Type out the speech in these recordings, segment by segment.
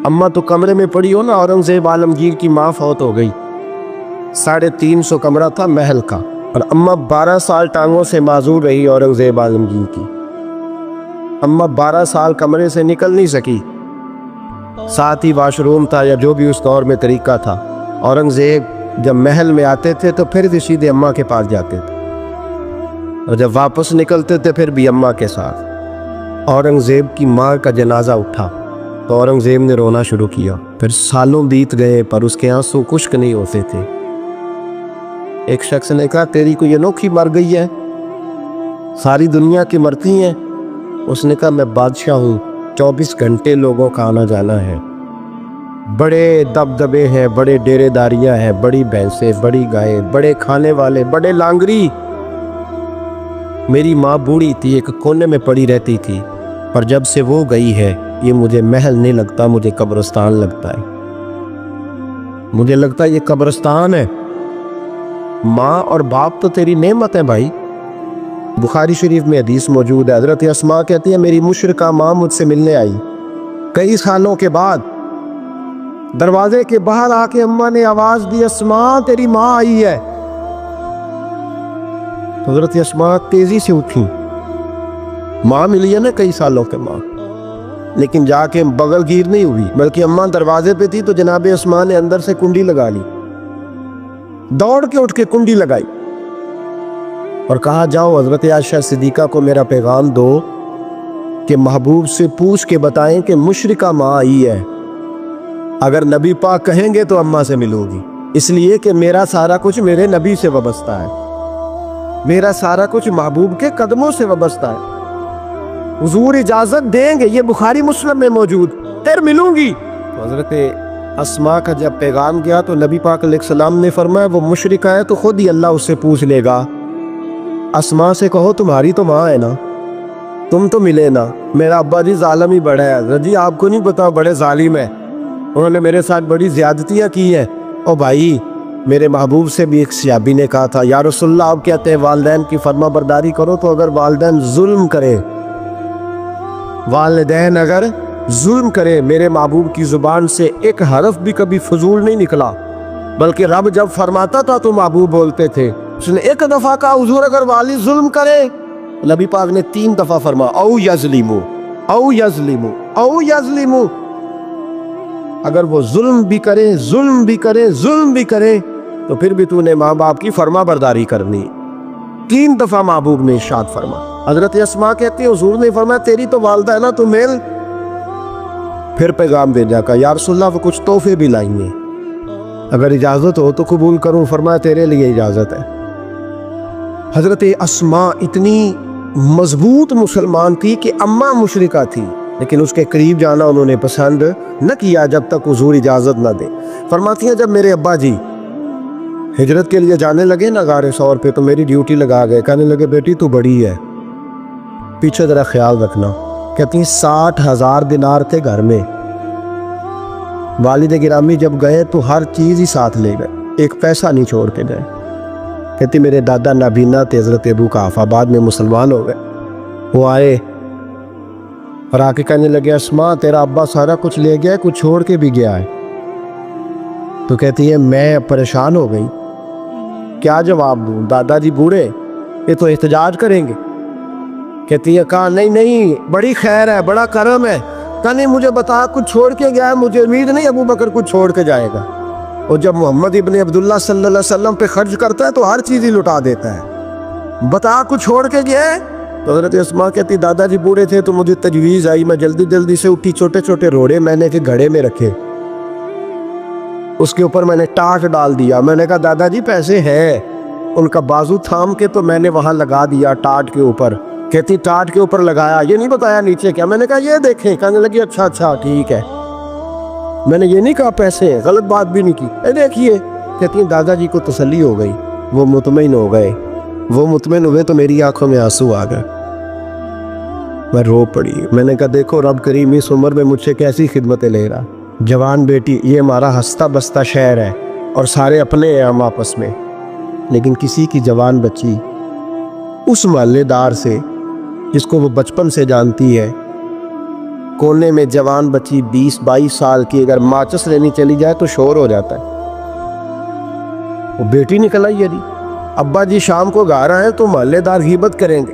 अम्मा तो कमरे में पड़ी हो ना, औरंगजेब आलमगीर की माँ फौत हो गई। 350 कमरा था महल का, और अम्मा 12 साल टांगों से माजूर रही औरंगजेब आलमगीर की। अम्मा 12 साल कमरे से निकल नहीं सकी। साथ ही वाशरूम था या जो भी उस दौर में तरीका था। औरंगजेब जब महल में आते थे तो फिर भी सीधे अम्मा के पास जाते थे, और जब वापस निकलते थे फिर भी अम्मा के साथ। औरंगजेब की माँ का जनाजा उठा तो औरंगजेब ने रोना शुरू किया। फिर सालों बीत गए पर उसके आंसू खुश्क नहीं होते थे। एक शख्स ने कहा, तेरी कोई अनोखी मर गई है, सारी दुनिया की मरती हैं। उसने कहा, मैं बादशाह हूँ, 24 घंटे लोगों का आना जाना है, बड़े दबदबे हैं, बड़े डेरेदारियां हैं, बड़ी भैंसें, बड़ी गायें, बड़े खाने वाले, बड़े लांगरी। मेरी माँ बूढ़ी थी, एक कोने में पड़ी रहती थी, पर जब से वो गई है ये मुझे महल नहीं लगता, मुझे कब्रिस्तान लगता है। मुझे लगता है ये कब्रिस्तान है। माँ और बाप तो तेरी नेमत है भाई। बुखारी शरीफ में हदीस मौजूद है, हजरत अस्मा कहती है, मेरी मुशरिका माँ मुझसे मिलने आई कई सालों के बाद। दरवाजे के बाहर आके अम्मा ने आवाज दी, अस्मा तेरी माँ आई है। हजरत अस्मा तेजी से उठी। माँ मिली है ना कई सालों के माँ, लेकिन जाके बगल गिर नहीं हुई, बल्कि अम्मा दरवाजे पे थी तो जनाब अस्मा ने अंदर से कुंडी लगा ली। दौड़ के उठ के कुंडी लगाई और कहा, जाओ हजरत आयशा सिद्दीका को मेरा पैगाम दो कि महबूब से पूछ के बताएं कि मुशरिका माँ आई है। अगर नबी पाक कहेंगे तो अम्मा से मिलूंगी, इसलिए कि मेरा सारा कुछ मेरे नबी से वाबस्ता है, मेरा सारा कुछ महबूब के कदमों से वाबस्ता है। हुजूर इजाजत देंगे, ये बुखारी मुस्लिम में मौजूद, तेरे मिलूंगी। तो हजरत अस्मा का जब पैगाम गया तो नबी पाक अलैहिस्सलाम ने फरमाया, वो मुशरिका है तो खुद ही अल्लाह उससे पूछ लेगा। अस्मा से कहो तुम्हारी तो माँ है ना, तुम तो मिले ना। मेरा अब्बा जी जालिम ही बड़ा है हज़रत जी, आपको नहीं पता, बड़े जालिम है, उन्होंने मेरे साथ बड़ी ज्यादतियाँ की हैं। ओ भाई, मेरे महबूब से भी एक सहाबी ने कहा था, या रसूलल्लाह आप कहते हैं वालिदैन की फर्मा बरदारी करो, तो अगर वालिदैन जुल्म करे, वालिदैन अगर जुल्म करे, मेरे महबूब की जुबान से एक हरफ भी कभी फजूल नहीं निकला, बल्कि रब जब फरमाता था तो महबूब बोलते थे। उसने एक दफा कहा, हुजूर अगर वाली जुल्म करे, नबी पाक ने 3 दफा फरमा, औ यज़लिमु, औ यज़लिमु, औ यज़लिमु। अगर वो जुल्म भी करे, जुल्म भी करे, जुल्म भी करे, तो फिर भी तूने माँ बाप की फर्मा बरदारी करनी। 3 दफा महबूब ने इरशाद फरमा। हजरत अस्मा कहती है, हुजूर ने फरमाया, तेरी तो वालदा है ना, तू मिल। फिर पैगाम भेजा का, या रसूलल्लाह वो कुछ तोहफे भी लाएंगे, अगर इजाजत हो तो कबूल करूं। फरमाया, तेरे लिए इजाजत है। हजरत अस्मा इतनी मजबूत मुसलमान थी कि अम्मा मुशरिका थी, लेकिन उसके करीब जाना उन्होंने पसंद न किया जब तक हुजूर इजाजत न दे। फरमाती हैं, जब मेरे अब्बा जी हिजरत के लिए जाने लगे ना गारे सौर पे, तो मेरी ड्यूटी लगा गए। कहने लगे, बेटी तू बड़ी है, पीछे जरा ख्याल रखना। कहती 60,000 दिनार थे घर में। वालिद गिरामी जब गए तो हर चीज ही साथ ले गए, एक पैसा नहीं छोड़ के गए। कहती मेरे दादा नाबीना थे हजरत अबू काफा, बाद में मुसलमान हो गए। वो आए और आके कहने लगे, अस्मा तेरा अब्बा सारा कुछ ले गया है, कुछ छोड़ के भी गया है। तो कहती है, मैं परेशान हो गई, क्या जवाब दूं, दादाजी बूढ़े, ये तो एहतजाज करेंगे। कहती है, कहा नहीं नहीं, बड़ी खैर है, बड़ा करम है। कहा नहीं, मुझे बता कुछ छोड़ के गया है, मुझे उम्मीद नहीं अबू बकर कुछ छोड़ के जाएगा। और जब मोहम्मद इब्न अब्दुल्ला सल्लल्लाहु अलैहि वसल्लम पे खर्च करता है तो हर चीज ही लुटा देता है, बता कुछ छोड़ के गया है। तो हजरत अस्मा कहती, दादाजी बूढ़े थे तो मुझे तजवीज़ आई, मैं जल्दी जल्दी से उठी, छोटे छोटे रोड़े मैंने एक घड़े में रखे, उसके ऊपर मैंने टाट डाल दिया। मैंने कहा, दादाजी पैसे हैं। उनका बाजू थाम के तो मैंने वहां लगा दिया टाट के ऊपर। कहती, टाट के ऊपर लगाया, ये नहीं बताया नीचे क्या। मैंने कहा, ये देखें। कहने लगी, अच्छा अच्छा ठीक है, मैंने ये नहीं कहा पैसे, गलत बात भी नहीं की, देखिए। कहती है, दादाजी को तसल्ली हो गई, वो मुतमईन हो गए। वो मुतमईन हुए तो मेरी आंखों में आंसू आ गए, मैं रो पड़ी। मैंने कहा, देखो रब करीम इस उम्र में मुझसे कैसी खिदमतें ले रहा। जवान बेटी, ये हमारा हंसता बसता शहर है और सारे अपने हैं हम आपस में, लेकिन किसी की जवान बच्ची उस मोहल्लेदार से जिसको वो बचपन से जानती है, कोने में जवान बच्ची 20-22 साल की अगर माचिस लेनी चली जाए तो शोर हो जाता है। वो बेटी निकल आई यदि अब्बा जी शाम को घर आए तो मोहल्लेदार गीबत करेंगे,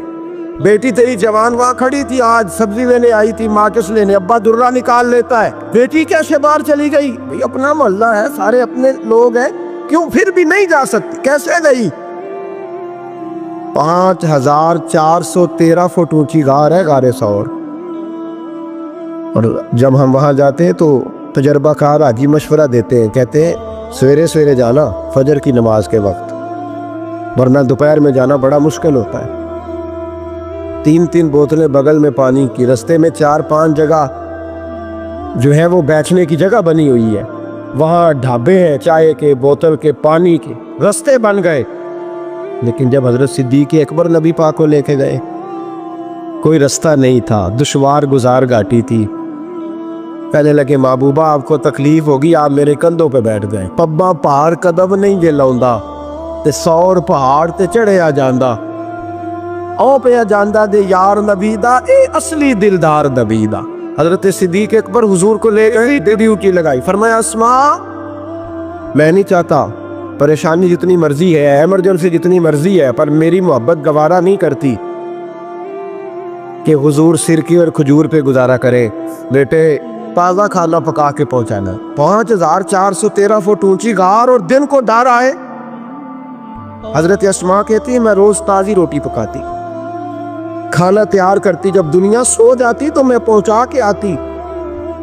बेटी तेरी जवान वहां खड़ी थी, आज सब्जी लेने आई थी, माचिस लेने, अब्बा दुर्रा निकाल लेता है, बेटी कैसे बाहर चली गई? भाई अपना मोहल्ला है, सारे अपने लोग हैं, क्यों फिर भी नहीं जा सकती, कैसे गई? 5413 फुट ऊंची गार है, गारे सौर। और जब हम वहां जाते हैं तो तजर्बाकार हाजी मशवरा देते हैं, कहते हैं सवेरे सवेरे जाना फजर की नमाज के वक्त, वरना दोपहर में जाना बड़ा मुश्किल होता है। 3-3 बोतलें बगल में पानी की, रास्ते में 4-5 जगह जो है वो बैठने की जगह बनी हुई है, वहाँ ढाबे हैं चाय के, बोतल के, पानी के, रास्ते बन गए। लेकिन जब हजरत सिद्दीक अकबर नबी पाक को लेके गए, कोई रास्ता नहीं था, दुश्वार गुजार घाटी थी। कहने लगे महबूबा आपको तकलीफ होगी, आप मेरे कंधों पे बैठ गए। पब्बा पहाड़ कदम नहीं जे लाउंदा ते 100 पहाड़ ते चढ़िया जांदा, ओ पिया जांदा दे यार नबी दा, ए असली दिलदार नबी दा। हजरत सिद्दीक अकबर हुजूर को ले गई, ड्यूटी लगाई, फरमाया अस्मा मैं नहीं चाहता, परेशानी जितनी मर्जी है, इमरजेंसी जितनी मर्जी है, पर मेरी मोहब्बत गवारा नहीं करती कि हुजूर सिरकी और खजूर पे गुजारा करे। बेटे ताज़ा खाना पका के पहुंचाना। 5413 फुट ऊंची गार और दिन को डर आए। हजरत अस्मा कहती है मैं रोज ताज़ी रोटी पकाती, खाना तैयार करती, जब दुनिया सो जाती तो मैं पहुंचा के आती।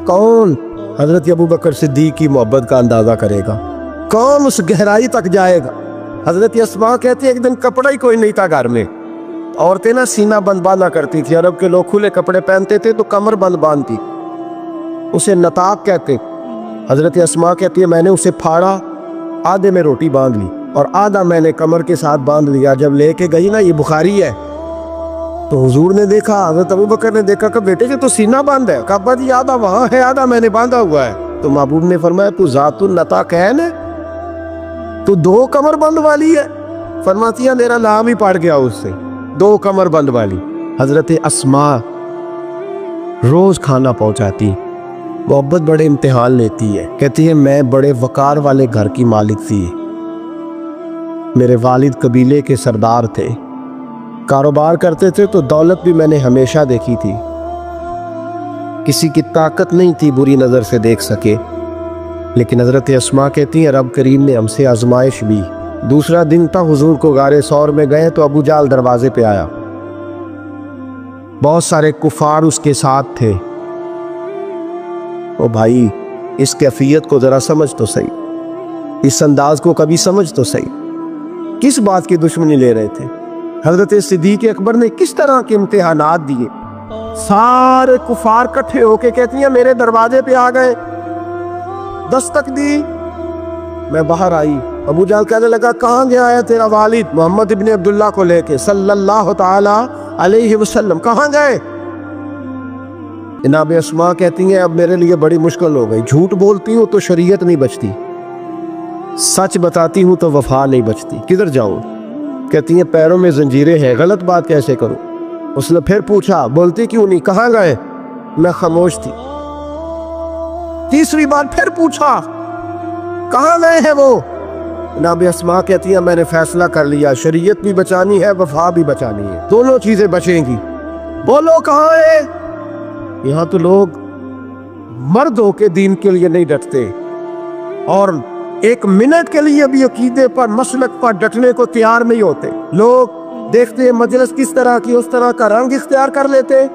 कौन हजरत अबू बकर सिद्दीक की मोहब्बत का अंदाजा करेगा, कौन उस गहराई तक जाएगा। हजरत अस्मा कहती है एक दिन कपड़ा ही कोई नहीं था घर में, औरतें ना सीना बंद बांधा करती थी, अरब के लोग खुले कपड़े पहनते थे तो कमर बंद बांधती, उसे नताक कहते। हजरत अस्मा कहती है मैंने उसे फाड़ा, आधे में रोटी बांध ली और आधा मैंने कमर के साथ बांध लिया। जब लेके गई ना, ये बुखारी है, तो हुजूर ने देखा, हजरत अबू बकर ने देखा कि बेटे तो सीना बांध है, कहा जी आधा वहां है, आधा मैंने बांधा हुआ है। तो महबूब ने फरमाया तू जातुन नताक है ना, तू 2 कमर बंद वाली है। फरमाती है मेरा नाम ही पड़ गया उससे, 2 कमर बंद वाली। हजरत अस्मा रोज खाना पहुंचाती, मोहब्बत बड़े इम्तिहान लेती है। कहती है मैं बड़े वकार वाले घर की मालिक थी, मेरे वालिद कबीले के सरदार थे, कारोबार करते थे तो दौलत भी मैंने हमेशा देखी थी, किसी की ताकत नहीं थी बुरी नज़र से देख सके। लेकिन हजरत अस्मा कहती है रब करीम ने हमसे आजमाइश भी। दूसरा दिन था, हुजूर को गारे सौर में गए तो अबू जाल दरवाजे पे आया, बहुत सारे कुफार उसके साथ थे। ओ भाई इस कैफियत को जरा समझ तो सही, इस अंदाज को कभी समझ तो सही, किस बात की दुश्मनी ले रहे थे। हजरत सिद्दीक अकबर ने किस तरह के इम्तिहानात दिए। सारे कुफार इकट्ठे होके कहती हैं मेरे दरवाजे पे आ गए, दस्तक दी, मैं बाहर आई। अबू जाल कहने लगा कहाँ गया है तेरा वालिद मोहम्मद इब्न अब्दुल्ला को लेके सल्लल्लाहु ताला अलैहि वसल्लम, कहाँ गए? जनाब अस्मा कहती हैं अब मेरे लिए बड़ी मुश्किल हो गई, झूठ बोलती हूँ तो शरीयत नहीं बचती, सच बताती हूँ तो वफा नहीं बचती, किधर जाऊँ? कहती हैं पैरों में जंजीरें हैं, गलत बात कैसे करूँ? उसने फिर पूछा बोलती क्यों नहीं, कहाँ गए? मैं खामोश थी। तीसरी बार फिर पूछा कहाँ गए हैं वो? जनाब अस्मा कहती है मैंने फैसला कर लिया, शरीयत भी बचानी है, वफा भी बचानी है, दोनों चीजें बचेंगी। बोलो कहाँ है? यहाँ तो लोग मर्द होके दीन के लिए नहीं डटते और एक मिनट के लिए भी अकीदे पर मसलक पर डटने को तैयार नहीं होते। लोग देखते हैं मजलिस किस तरह की, उस तरह का रंग इख्तियार कर लेते।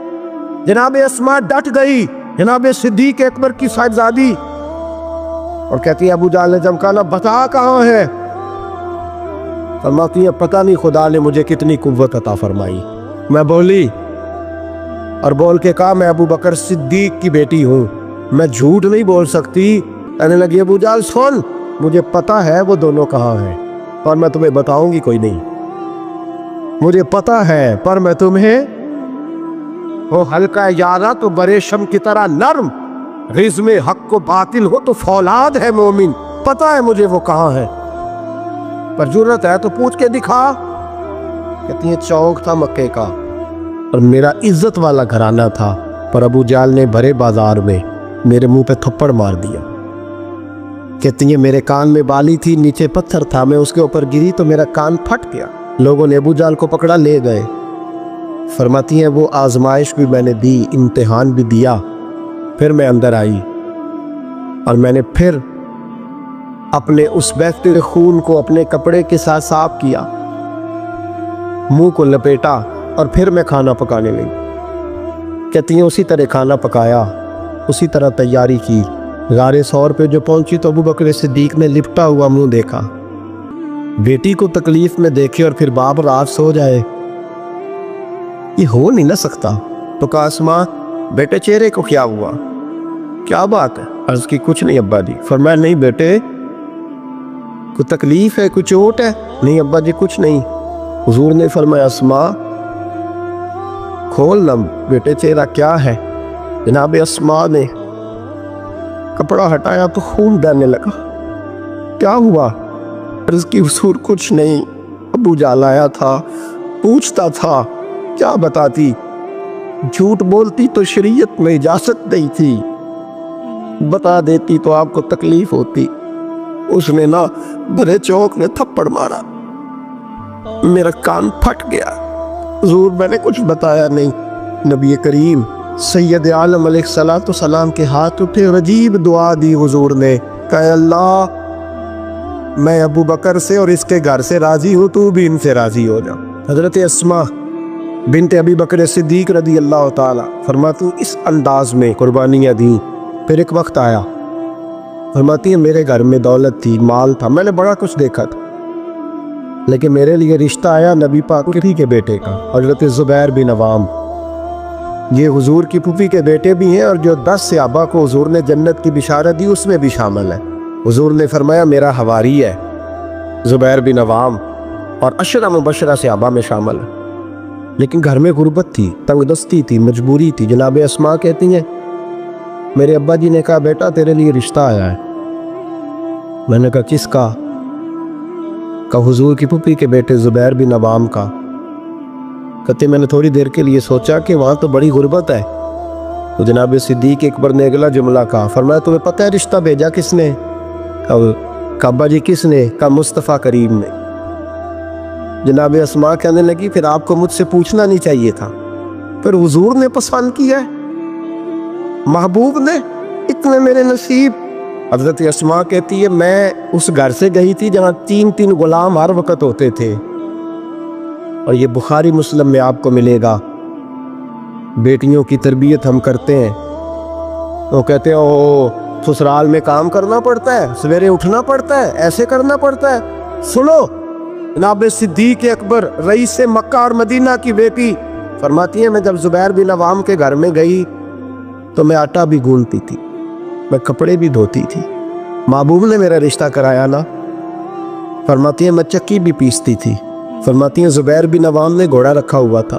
जनाब अस्मा डट गई, जनाब सिद्दीक अकबर की साहिबजादी, और कहती है अबू जाल ने चमकाना बता कहाँ है? फरमाती है पता नहीं खुदा ने मुझे कितनी कुव्वत अता फरमाई। मैं बोली और बोल के कहा मैं अबू बकर सिद्दीक की बेटी हूँ, मैं झूठ नहीं बोल सकती। कहने लगी अबू जाल सुन, मुझे पता है वो दोनों कहाँ हैं और मैं तुम्हें बताऊंगी कोई नहीं, मुझे पता है, पर मैं तुम्हें वो हल्का यारा तो बड़े शम की तरह नरम, रिज़्म हक को बातिल हो तो फौलाद है मोमिन, पता है मुझे वो कहाँ है, पर जरूरत है तो पूछ के दिखा। कहती है चौक था मक्के का और मेरा इज्जत वाला घराना था, पर अबू जाल ने भरे बाजार में मेरे मुंह पे थप्पड़ मार दिया। कहती है मेरे कान में बाली थी, नीचे पत्थर था, मैं उसके ऊपर गिरी तो मेरा कान फट गया। लोगों ने अबू जाल को पकड़ा ले गए। फरमाती हैं वो आजमाइश भी मैंने दी, इम्तिहान भी दिया, फिर मैं अंदर आई और मैंने फिर अपने उस बहते हुए खून को अपने कपड़े के साथ साफ किया, मुंह को लपेटा और फिर मैं खाना पकाने लगी। कहती हैं उसी तरह खाना पकाया, उसी तरह तैयारी की। गारे सौर पे जो पहुंची तो अबू बकर सिद्दीक ने लिपटा हुआ मुंह देखा। बेटी को तकलीफ में देखे और फिर बाप रात सो जाए, ये हो नहीं ना सकता। तो कहा अस्मा बेटे चेहरे को क्या हुआ, क्या बात है? अर्ज की कुछ नहीं अब्बा जी। फरमाया नहीं बेटे कोई तकलीफ है, कोई चोट है? नहीं अब्बा जी कुछ नहीं। हुजूर ने फरमाया अस्मा खोल ना बेटे चेहरा क्या है। जनाब अस्मा ने कपड़ा हटाया तो खून बहने लगा। क्या हुआ? अर्ज की हुजूर कुछ नहीं, अबू जाल आया था, पूछता था, क्या बताती? झूठ बोलती तो शरीयत में इजाजत नहीं थी, बता देती तो आपको तकलीफ होती। उसने ना भरे चौक में थप्पड़ मारा, मेरा कान फट गया। हुजूर मैंने कुछ बताया नहीं। नबी करीम सैयद आलम अलैहिस्सलातु सलाम के हाथ उठे और अजीब दुआ दी हुजूर ने। कहा अल्लाह मैं अबू बकर से और इसके घर से राजी हूँ, तू भी इनसे राजी हो जा। हजरत अस्मा बिनते अबी बकर सिद्दीक रदी अल्लाह ताला फरमाती इस अंदाज में कुर्बानियाँ दी। फिर एक वक्त आया, फरमाती है मेरे घर में दौलत थी, माल था, मैंने बड़ा कुछ देखा था, लेकिन मेरे लिए रिश्ता आया नबी पाक के बेटे का, हजरत ज़ुबैर बिन अवाम। ये हुजूर की फूफी के बेटे भी हैं और जो 10 सहाबा को हुजूर ने जन्नत की बिशारत दी उसमें भी शामिल है। हुजूर ने फरमाया मेरा हवारी है ज़ुबैर बिन अवाम और अशरा मुबशरा सहाबा में शामिल है। लेकिन घर में गुर्बत थी, तंगदस्ती थी, मजबूरी थी। जनाब अस्मा कहती हैं मेरे अब्बा जी ने कहा बेटा तेरे लिए रिश्ता आया है। मैंने कहा किसका? का हुजूर की पुप्पी के बेटे ज़ुबैर बिन अवाम का। कहते मैंने थोड़ी देर के लिए सोचा कि वहाँ तो बड़ी गुर्बत है। तो जनाब सिद्दीक अकबर ने अगला जुमला कहा, फरमाया तुम्हें पता है रिश्ता भेजा किसने? कहा अब्बा जी किसने? कहा मुस्तफ़ा करीम ने। जनाब अस्मा कहने लगी फिर आपको मुझसे पूछना नहीं चाहिए था, फिर हुजूर ने पसंद किया है, महबूब ने, इतने मेरे नसीब। हजरत अस्मा कहती है मैं उस घर से गई थी जहाँ 3 गुलाम हर वक्त होते थे, और ये बुखारी मुस्लिम में आपको मिलेगा। बेटियों की तरबियत हम करते हैं तो कहते हैं ओ ससुराल में काम करना पड़ता है, सवेरे उठना पड़ता है, ऐसे करना पड़ता है। सुनो जनाब सिद्दीक अकबर रईस मक्का और मदीना की बेटी फरमाती है मैं जब ज़ुबैर बिन अवाम के घर में गई तो मैं आटा भी गूंथती थी, मैं कपड़े भी धोती थी। महबूब ने मेरा रिश्ता कराया ना। फरमाती है मैं चक्की भी पीसती थी। फरमाती है ज़ुबैर बिन अवाम ने घोड़ा रखा हुआ था,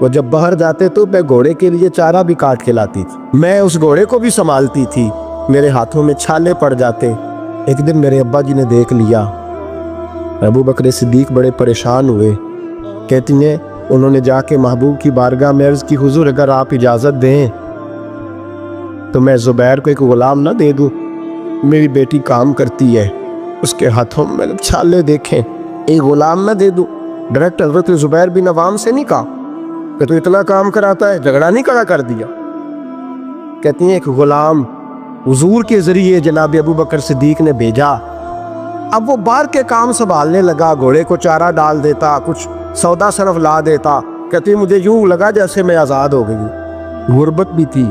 वो जब बाहर जाते तो मैं घोड़े के लिए चारा भी काट के लाती थी, मैं उस घोड़े को भी संभालती थी, मेरे हाथों में छाले पड़ जाते। एक दिन मेरे अब्बा जी ने देख लिया। अबू बकर सिद्दीक बड़े परेशान हुए। कहती हैं उन्होंने जाके महबूब की बारगाह में अर्ज़ की हुजूर अगर आप इजाज़त दें तो मैं ज़ुबैर को एक गुलाम ना दे दूँ, मेरी बेटी काम करती है, उसके हाथों में मैंने छाले देखे, एक गुलाम ना दे दूँ। डायरेक्ट हज़रत ज़ुबैर बिन अवाम से नहीं कहा कि तू इतना काम कराता है, झगड़ा नहीं खड़ा कर दिया। कहती हैं एक गुलाम हुजूर के ज़रिए जनाब अबू बकर सिद्दीक ने भेजा। अब वो बाहर के काम संभालने लगा, घोड़े को चारा डाल देता, कुछ सौदा सरफ ला देता। कहती मुझे यूँ लगा जैसे मैं आज़ाद हो गई। गुर्बत भी थी।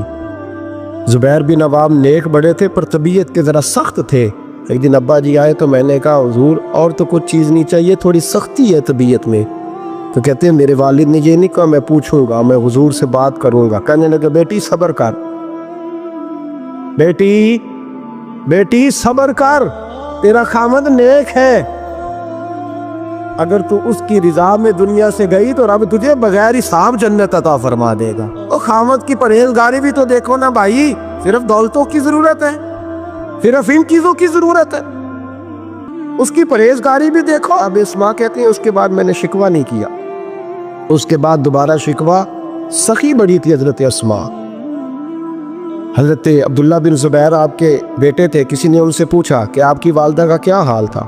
ज़ुबैर बिन अवाम नेक बड़े थे पर तबीयत के ज़रा सख्त थे। एक दिन अब्बा जी आए तो मैंने कहा हुजूर और तो कुछ चीज़ नहीं चाहिए, थोड़ी सख्ती है तबीयत में। तो कहते हैं मेरे वालिद ने ये नहीं कहा मैं पूछूंगा, मैं हुजूर से बात करूंगा। कहने लगे बेटी सब्र कर, बेटी बेटी सब्र कर, तेरा खामद नेक है, अगर तू उसकी रिजा में दुनिया से गई तो रब तुझे बगैर हिसाब जन्नत अता फरमा देगा। और खामद की परहेजगारी भी तो देखो ना भाई, सिर्फ दौलतों की जरूरत है, सिर्फ इन चीजों की जरूरत है, उसकी परहेजगारी भी देखो। अब इस्मा कहती है उसके बाद मैंने शिकवा नहीं किया। उसके बाद दोबारा शिकवा, सखी बड़ी थी हजरत अस्मा, حضرت عبداللہ بن زبیر آپ کے بیٹے تھے. کسی نے ان سے پوچھا کہ آپ کی والدہ کا کیا حال تھا؟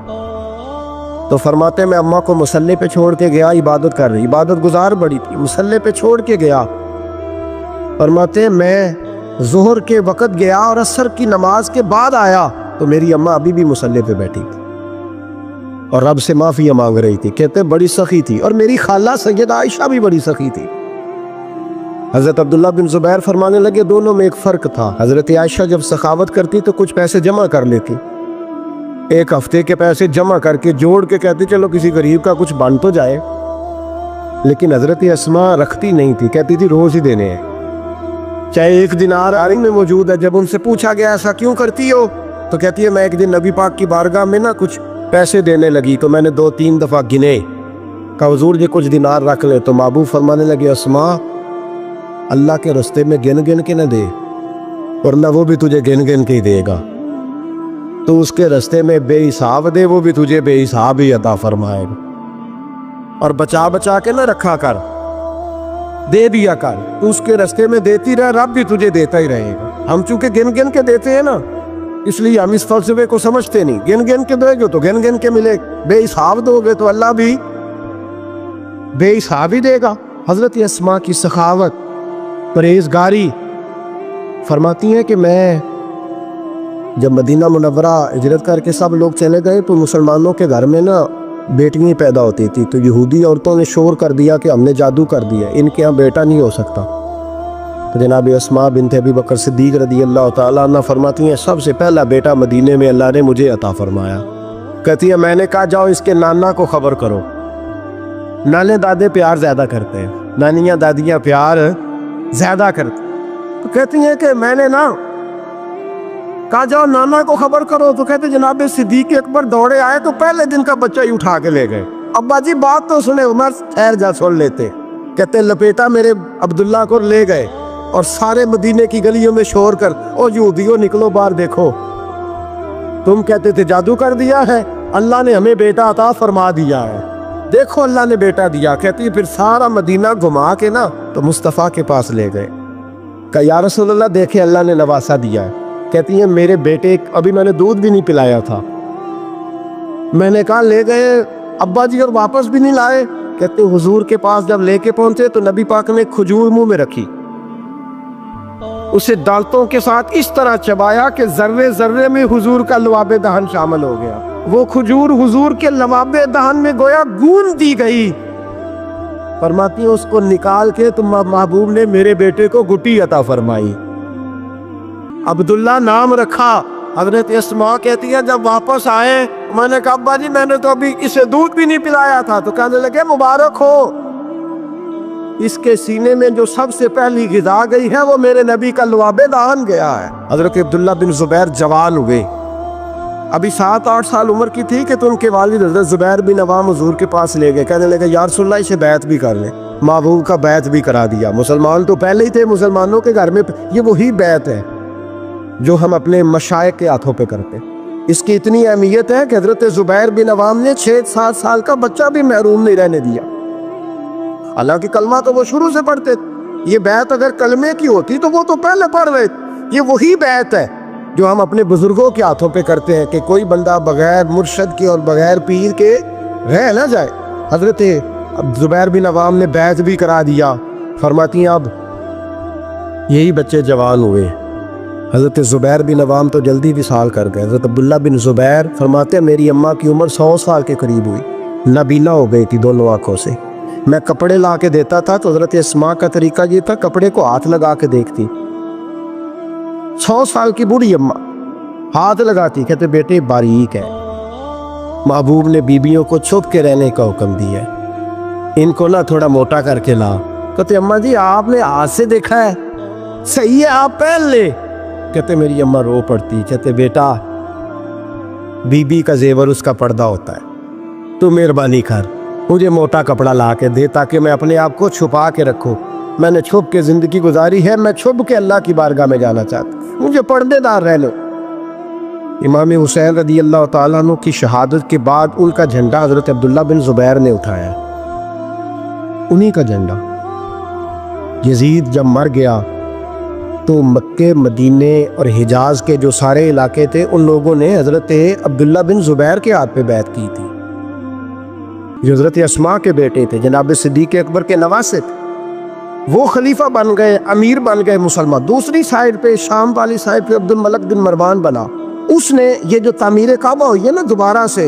تو فرماتے میں اماں کو مصلی پہ چھوڑ کے گیا, عبادت کر رہی, عبادت گزار بڑی تھی, مصلی پہ چھوڑ کے گیا. فرماتے میں ظہر کے وقت گیا اور عصر کی نماز کے بعد آیا تو میری اماں ابھی بھی مصلی پہ بیٹھی تھی اور رب سے معافی مانگ رہی تھی. کہتے بڑی سخی تھی, اور میری خالہ سیدہ عائشہ بھی بڑی سخی تھی. حضرت عبداللہ بن زبیر فرمانے لگے دونوں میں ایک فرق تھا. حضرت عائشہ جب سخاوت کرتی تو کچھ پیسے جمع کر لیتی, ایک ہفتے کے پیسے جمع کر کے جوڑ کے کہتی چلو کسی غریب کا کچھ بن تو جائے. لیکن حضرت اسماء رکھتی نہیں تھی, کہتی تھی روز ہی دینے ہیں, چاہے ایک دینار آرنگ میں موجود ہے. جب ان سے پوچھا گیا ایسا کیوں کرتی ہو تو کہتی ہے میں ایک دن نبی پاک کی بارگاہ میں نا کچھ پیسے دینے لگی تو میں نے 2-3 دفعہ گنے, کہا حضور یہ کچھ دینار رکھ لے. تو محبوب فرمانے لگے اسماء اللہ کے رستے میں گن گن کے نہ دے, ورنہ وہ بھی تجھے گن گن کے ہی دے گا. تو اس کے رستے میں بے حساب دے, وہ بھی تجھے بے حساب ہی عطا فرمائے گا. اور بچا بچا کے نہ رکھا کر, دے دیا کر. تو اس کے رستے میں دیتی رہ, رب بھی تجھے دیتا ہی رہے گا. ہم چونکہ گن گن کے دیتے ہیں نا, اس لیے ہم اس فلسفے کو سمجھتے نہیں. گن گن کے دو گے تو گن گن کے ملے, بے حساب دو گے تو اللہ بھی بے حساب ہی دے گا. حضرت اسماء کی سخاوت, پرہیزگاری. فرماتی ہیں کہ میں جب مدینہ منورہ ہجرت کر کے سب لوگ چلے گئے تو مسلمانوں کے گھر میں نا بیٹیاں پیدا ہوتی تھی. تو یہودی عورتوں نے شور کر دیا کہ ہم نے جادو کر دیا, ان کے ہاں بیٹا نہیں ہو سکتا. تو جناب اسماء بنت ابی بکر صدیق رضی اللہ تعالیٰ عنہ فرماتی ہیں سب سے پہلا بیٹا مدینے میں اللہ نے مجھے عطا فرمایا. کہتی ہے میں نے کہا جاؤ اس کے نانا کو خبر کرو. نانے دادے پیار زیادہ کرتے ہیں, نانیاں دادیاں پیار زیادہ کرتے. تو کہتی ہیں کہ میں نے نا کہا جاؤ نانا کو خبر کرو. تو کہتے جناب صدیق اکبر دوڑے آئے تو پہلے دن کا بچہ ہی اٹھا کے لے گئے. ابا جی بات تو سنے, عمر ٹھہر جا سن لیتے. کہتے لپیٹا میرے عبداللہ کو لے گئے اور سارے مدینے کی گلیوں میں شور کر او یہودیوں نکلو باہر دیکھو, تم کہتے تھے جادو کر دیا ہے, اللہ نے ہمیں بیٹا عطا فرما دیا ہے, دیکھو اللہ نے بیٹا دیا. کہتی پھر سارا مدینہ گھما کے نا تو مصطفیٰ کے پاس لے گئے. کہا یا رسول اللہ دیکھے اللہ نے نواسا دیا ہے. کہتی ہیں میرے بیٹے ابھی میں نے دودھ بھی نہیں پلایا تھا, میں نے کہا لے گئے ابا جی اور واپس بھی نہیں لائے. کہتے حضور کے پاس جب لے کے پہنچے تو نبی پاک نے کھجور منہ میں رکھی, اسے دانتوں کے ساتھ اس طرح چبایا کہ ذرے ذرے میں حضور کا لعاب دہن شامل ہو گیا. وہ کھجور حضور کے لعاب دہن میں گویا گون دی گئی. فرماتی ہیں اس کو نکال کے تو محبوب نے میرے بیٹے کو گٹی عطا فرمائی, عبداللہ نام رکھا. حضرت اسماء کہتی ہے جب واپس آئے میں نے کہا ابا جی میں نے تو ابھی اسے دودھ بھی نہیں پلایا تھا. تو کہنے لگے مبارک ہو, اس کے سینے میں جو سب سے پہلی غذا گئی ہے وہ میرے نبی کا لعاب دہن گیا ہے. حضرت عبداللہ بن زبیر جوان ہوئے, ابھی 7-8 سال عمر کی تھی کہ تو ان کے والد حضرت زبیر بن عوام حضور کے پاس لے گئے. کہنے لگے یا رسول اللہ اسے بیعت بھی کر لیں. محبوب کا بیعت بھی کرا دیا. مسلمان تو پہلے ہی تھے, مسلمانوں کے گھر میں یہ وہی بیعت ہے جو ہم اپنے مشائخ کے ہاتھوں پہ کرتے. اس کی اتنی اہمیت ہے کہ حضرت زبیر بن عوام نے 6-7 سال کا بچہ بھی محروم نہیں رہنے دیا. حالانکہ کلمہ تو وہ شروع سے پڑھتے. یہ بیعت اگر کلمے کی ہوتی تو وہ تو پہلے پڑھ رہے. یہ وہی بیعت ہے جو ہم اپنے بزرگوں کے ہاتھوں پہ کرتے ہیں کہ کوئی بندہ بغیر مرشد کے اور بغیر پیر کے رہ نہ جائے. حضرت زبیر بن عوام نے بیعت بھی کرا دیا. فرماتی ہیں اب یہی بچے جوان ہوئے. حضرت زبیر بن عوام تو جلدی وصال کر گئے. حضرت عبداللہ بن زبیر فرماتے ہیں میری اماں کی عمر 100 سال کے قریب ہوئی, نابینا ہو گئی تھی دونوں آنکھوں سے. میں کپڑے لا کے دیتا تھا تو حضرت اسماء کا طریقہ یہ تھا کپڑے کو ہاتھ لگا کے دیکھتی. 100 سال کی بوڑھی اماں ہاتھ لگاتی, کہتے بیٹے باریک ہے. محبوب نے بیبیوں کو چھپ کے رہنے کا حکم دیا ہے, ان کو نہ تھوڑا موٹا کر کے لا. کہتے اماں جی آپ نے ہاتھ سے دیکھا ہے, صحیح ہے آپ پہن لے. کہتے میری اماں رو پڑتی. کہتے بیٹا بی بی کا زیور اس کا پردہ ہوتا ہے, تو مہربانی کر مجھے موٹا کپڑا لا کے دے تاکہ میں اپنے آپ کو چھپا کے رکھوں. میں نے چھپ کے زندگی گزاری ہے, میں چھپ کے اللہ کی بارگاہ میں جانا چاہتا ہوں, مجھے پردے دار رہ لو. امام حسین رضی اللہ تعالیٰ عنہ کی شہادت کے بعد ان کا جھنڈا حضرت عبداللہ بن زبیر نے اٹھایا, انہی کا جھنڈا. یزید جب مر گیا تو مکے مدینے اور حجاز کے جو سارے علاقے تھے ان لوگوں نے حضرت عبداللہ بن زبیر کے ہاتھ پہ بیعت کی تھی، جو حضرت اسماء کے بیٹے تھے، جناب صدیق اکبر کے نواسے تھے۔ وہ خلیفہ بن گئے، امیر بن گئے مسلمان۔ دوسری سائیڈ پہ شام والی سائیڈ پہ عبد الملک بن مروان بنا۔ اس نے یہ جو تعمیر کعبہ ہوئی ہے نا دوبارہ سے،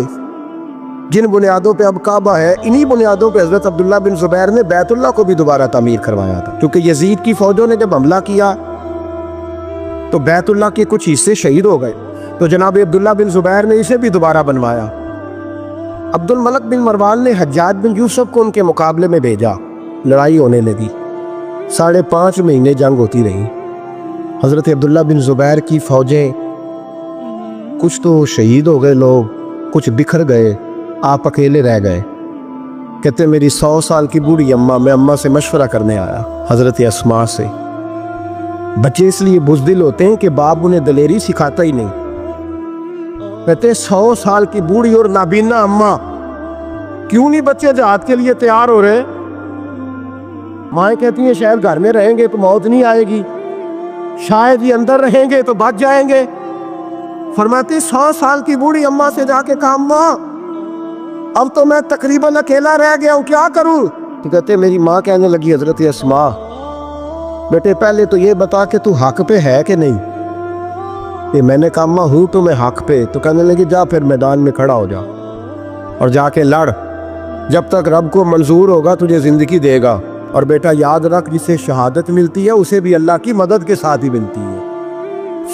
جن بنیادوں پہ اب کعبہ ہے، انہی بنیادوں پہ حضرت عبداللہ بن زبیر نے بیت اللہ کو بھی دوبارہ تعمیر کروایا تھا، کیونکہ یزید کی فوجوں نے جب حملہ کیا تو بیت اللہ کے کچھ حصے شہید ہو گئے، تو جناب عبداللہ بن زبیر نے اسے بھی دوبارہ بنوایا۔ عبد الملک بن مروان نے حجاج بن یوسف کو ان کے مقابلے میں بھیجا، لڑائی ہونے لگی، 5.5 مہینے جنگ ہوتی رہی۔ حضرت عبداللہ بن زبیر کی فوجیں کچھ تو شہید ہو گئے، لوگ کچھ بکھر گئے، آپ اکیلے رہ گئے۔ کہتے میری 100 سال کی بوڑھی اماں، میں اماں سے مشورہ کرنے آیا، حضرت اسماء سے۔ بچے اس لیے بزدل ہوتے ہیں کہ باپ انہیں دلیری سکھاتا ہی نہیں۔ کہتے 100 سال کی بوڑھی اور نابینا اماں، کیوں نہیں بچے جہاد کے لیے تیار ہو رہے؟ مائیں کہتی ہیں شاید گھر میں رہیں گے تو موت نہیں آئے گی، شاید یہ اندر رہیں گے تو بچ جائیں گے۔ فرماتی 100 سال کی بوڑھی اماں سے جا کے کہا اماں اب تو میں تقریباً اکیلا رہ گیا ہوں، کیا کروں؟ تو کہتے میری ماں کہنے لگی حضرت اسماء بیٹے پہلے تو یہ بتا کہ تو حق پہ ہے کہ نہیں؟ کہ میں نے کہا اماں ہوں تو میں حق پہ۔ تو کہنے لگی جا پھر میدان میں کھڑا ہو جا اور جا کے لڑ، جب تک رب کو منظور ہوگا تجھے زندگی دے گا، اور بیٹا یاد رکھ جسے شہادت ملتی ہے اسے بھی اللہ کی مدد کے ساتھ ہی ملتی ہے،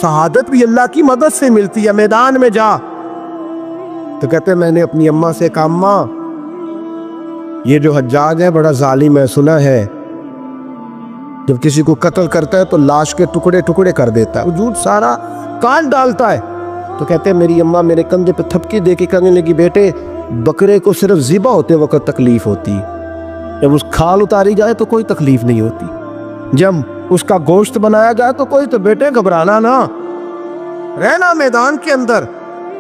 شہادت بھی اللہ کی مدد سے ملتی ہے، میدان میں جا۔ تو کہتے میں نے اپنی اماں سے کہا اماں یہ جو حجاج ہے بڑا ظالم ہے، سنا ہے جب کسی کو قتل کرتا ہے تو لاش کے ٹکڑے ٹکڑے کر دیتا ہے، وجود سارا کاٹ ڈالتا ہے۔ تو کہتے میری اماں میرے کندھے پہ تھپکی دے کے کہنے لگی بیٹے بکرے کو صرف ذبح ہوتے وقت تکلیف ہوتی ہے، جب اس کھال اتاری جائے تو کوئی تکلیف نہیں ہوتی، جب اس کا گوشت بنایا جائے تو کوئی، تو بیٹے گھبرانا نہ، رہنا میدان کے اندر،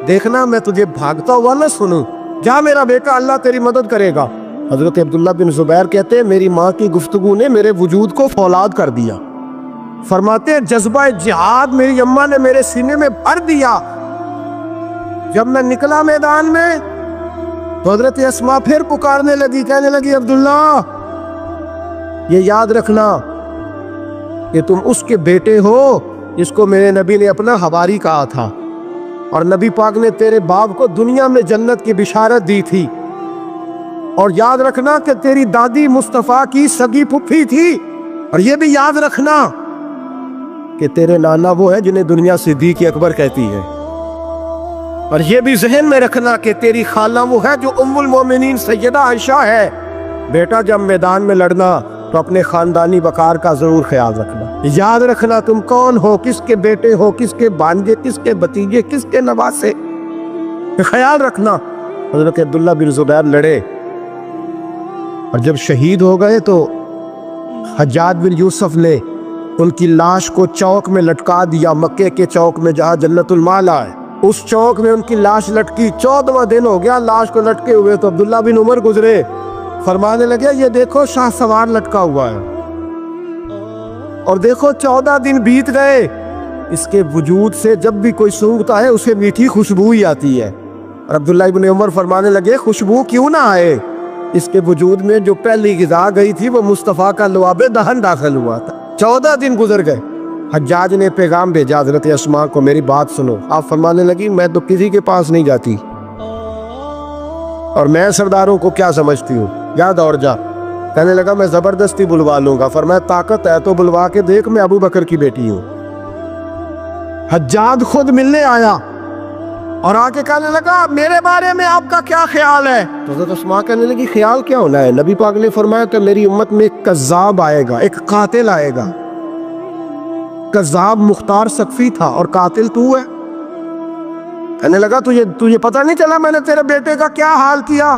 دیکھنا میں تجھے بھاگتا ہوا نہ سنوں، جا میرا بیٹا اللہ تیری مدد کرے گا۔ حضرت عبداللہ بن زبیر کہتے ہیں میری ماں کی گفتگو نے میرے وجود کو فولاد کر دیا۔ فرماتے ہیں جذبہ جہاد میری اماں نے میرے سینے میں بھر دیا۔ جب میں نکلا میدان میں تو حضرت اسماء پھر پکارنے لگی، کہنے لگی عبداللہ یہ یاد رکھنا کہ تم اس کے بیٹے ہو جس کو میرے نبی نے اپنا حواری کہا تھا، اور نبی پاک نے تیرے باپ کو دنیا میں جنت کی بشارت دی تھی، اور یاد رکھنا کہ تیری دادی مصطفیٰ کی سگی پھپھی تھی، اور یہ بھی یاد رکھنا کہ تیرے نانا وہ ہے جنہیں دنیا صدیق اکبر کہتی ہے، اور یہ بھی ذہن میں رکھنا کہ تیری خالہ وہ ہے جو ام المومنین سیدہ عائشہ ہے۔ بیٹا جب میدان میں لڑنا تو اپنے خاندانی وقار کا ضرور خیال رکھنا، یاد رکھنا تم کون ہو، کس کے بیٹے ہو، کس کے بھانجے، کس کے بھتیجے، کس کے نواسے، خیال رکھنا۔ حضرت عبداللہ بن زبیر لڑے اور جب شہید ہو گئے تو حجاج بن یوسف نے ان کی لاش کو چوک میں لٹکا دیا، مکے کے چوک میں جہاں جنت المالا ہے، اس چوک میں ان کی لاش لٹکی۔ 14واں دن ہو گیا لاش کو لٹکے ہوئے، تو عبداللہ بن عمر گزرے، فرمانے لگے یہ دیکھو شاہ سوار لٹکا ہوا ہے، اور دیکھو 14 دن بیت گئے، اس کے وجود سے جب بھی کوئی سونگتا ہے اسے میٹھی خوشبو ہی آتی ہے۔ اور عبداللہ بن عمر فرمانے لگے خوشبو کیوں نہ آئے، اس کے وجود میں جو پہلی غذا گئی تھی وہ مصطفیٰ کا لعاب دہن داخل ہوا تھا۔ 14 دن گزر گئے، حجاج نے پیغام بھیجا حضرت اسماء کو میری بات سنو۔ آپ فرمانے لگی میں تو کسی کے پاس نہیں جاتی، اور میں سرداروں کو کیا سمجھتی ہوں، جا دوڑ جا۔ کہنے لگا میں زبردستی بلوا لوں گا۔ فرمایا طاقت ہے تو بلوا کے دیکھ، میں ابو بکر کی بیٹی ہوں۔ حجاج خود ملنے آیا اور آ کے کہنے لگا میرے بارے میں آپ کا کیا خیال ہے؟ تو حضرت اسماء کہنے لگی خیال کیا ہونا ہے، نبی پاک نے فرمایا کہ میری امت میں ایک کذاب آئے گا، ایک قاتل آئے گا۔ کذاب مختار سقفی تھا اور قاتل تو ہے۔ کہنے لگا تجھے پتہ نہیں چلا میں نے تیرے بیٹے کا کیا حال کیا؟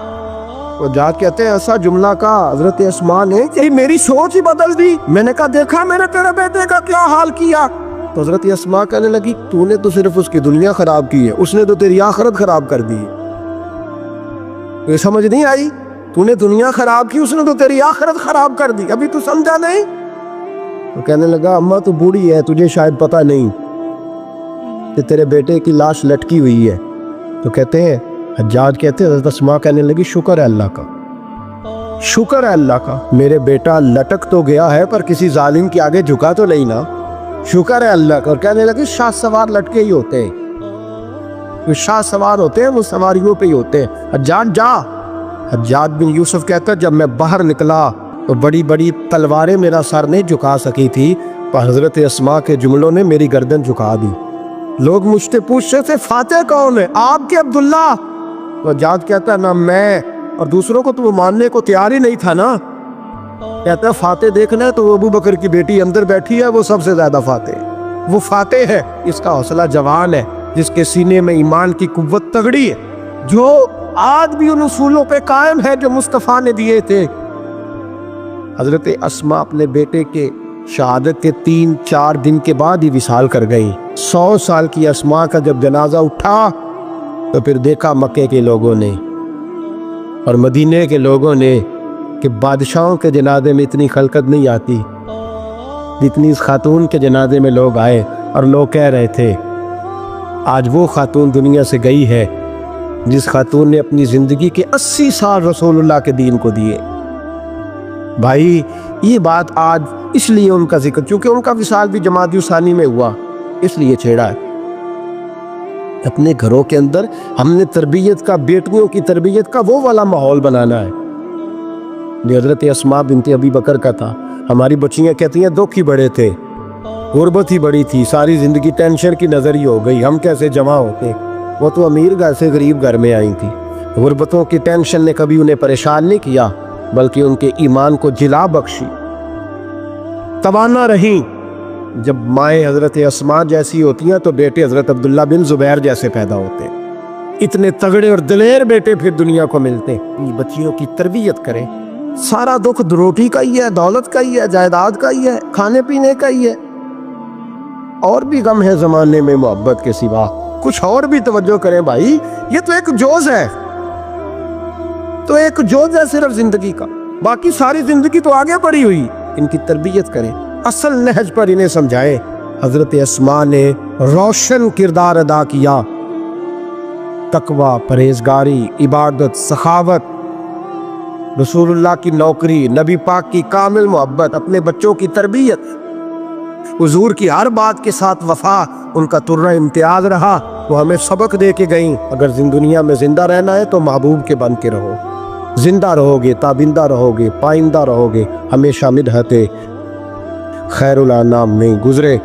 وہ جا کہتے ہیں ایسا جملہ کا حضرت اسماء نے کہ میری سوچ ہی بدل دی، میں نے کہا دیکھا میں نے تیرے بیٹے کا کیا حال کیا؟ تو حضرت اسماء کہنے لگی تو نے تو صرف اس کی دنیا خراب کی ہے، اس نے تو تیری آخرت خراب کر دی ہے۔ یہ سمجھ نہیں آئی؟ تو نے دنیا خراب کی، اس نے تو تیری آخرت خراب کر دی، ابھی تو سمجھا نہیں؟ تو کہنے لگا اماں تو بوڑھی ہے, تجھے شاید پتہ نہیں کہ تیرے بیٹے کی لاش لٹکی ہوئی ہے. تو کہتے ہیں حجاج کہتے ہیں حضرت اسماء کہنے لگی شکر ہے اللہ کا, شکر ہے اللہ کا, میرے بیٹا لٹک تو گیا ہے پر کسی ظالم کے آگے جھکا تو نہیں نا, شکر ہے اللہ کا. اور کہنے لگے شاہ سوار لٹکے ہی ہوتے ہیں, جو شاہ سوار ہوتے ہیں وہ سواریوں پہ ہی ہوتے ہیں. حجاج جا. حجاج بن یوسف کہتا ہے جب میں باہر نکلا تو بڑی بڑی تلواریں میرا سر نہیں جھکا سکی تھی, پر حضرت اسماء کے جملوں نے میری گردن جھکا دی. لوگ مجھ سے پوچھتے تھے فاتح کون ہے, آپ کے عبداللہ. تو حجاج کہتا ہے نہ میں, اور دوسروں کو تو وہ ماننے کو تیار ہی نہیں تھا نا. کہتا ہے فاتح دیکھنا ہے تو وہ ابو بکر کی بیٹی اندر بیٹھی ہے, وہ سب سے زیادہ فاتح, وہ فاتح ہے, اس کا حوصلہ جوان ہے, جس کے سینے میں ایمان کی قوت تگڑی ہے, جو آج بھی ان اصولوں پہ قائم ہے جو مصطفیٰ نے دیے تھے. حضرت اسماء اپنے بیٹے کے شہادت کے 3-4 دن کے بعد ہی وصال کر گئی. 100 سال کی اسماء کا جب جنازہ اٹھا تو پھر دیکھا مکے کے لوگوں نے اور مدینے کے لوگوں نے کہ بادشاہوں کے جنازے میں اتنی خلقت نہیں آتی جتنی اس خاتون کے جنازے میں لوگ آئے, اور لوگ کہہ رہے تھے آج وہ خاتون دنیا سے گئی ہے جس خاتون نے اپنی زندگی کے 80 سال رسول اللہ کے دین کو دیے. بھائی یہ بات آج اس لیے ان کا ذکر, چونکہ ان کا وصال بھی جمادی الثانی میں ہوا, اس لیے چھیڑا ہے. اپنے گھروں کے اندر ہم نے تربیت کا, بیٹیوں کی تربیت کا وہ والا ماحول بنانا ہے جو حضرت اسماء بنت ابی بکر کا تھا. ہماری بچیاں کہتی ہیں دکھ ہی بڑے تھے, غربت ہی بڑی تھی, ساری زندگی ٹینشن کی نظر ہی ہو گئی, ہم کیسے جمع ہوتے. وہ تو امیر گھر سے غریب گھر میں آئی تھی. غربتوں کی ٹینشن نے کبھی انہیں پریشان نہیں کیا بلکہ ان کے ایمان کو جلا بخشی. توانا رہیں. جب مائیں حضرت اسماء جیسی ہوتی ہیں تو بیٹے حضرت عبداللہ بن زبیر جیسے پیدا ہوتے ہیں. اتنے تگڑے اور دلیر بیٹے پھر دنیا کو ملتے ہیں. بچیوں کی تربیت کریں. سارا دکھ روٹی کا ہی ہے, دولت کا ہی ہے, جائیداد کا ہی ہے, کھانے پینے کا ہی ہے. اور بھی غم ہے زمانے میں محبت کے سوا, کچھ اور بھی توجہ کریں بھائی. یہ تو ایک جوز ہے, تو ایک جوز ہے صرف زندگی کا, باقی ساری زندگی تو آگے پڑی ہوئی. ان کی تربیت کریں, اصل نہج پر انہیں سمجھائیں. حضرت اسماء نے روشن کردار ادا کیا. تقوی, پرہیزگاری, عبادت, سخاوت, رسول اللہ کی نوکری, نبی پاک کی کامل محبت, اپنے بچوں کی تربیت, حضور کی ہر بات کے ساتھ وفا ان کا ترہ امتیاز رہا. وہ ہمیں سبق دے کے گئیں اگر دنیا میں زندہ رہنا ہے تو محبوب کے بن کے رہو. زندہ رہو گے, تابندہ رہو گے, پائندہ رہو گے, ہمیشہ مدحت خیر الانام میں گزرے.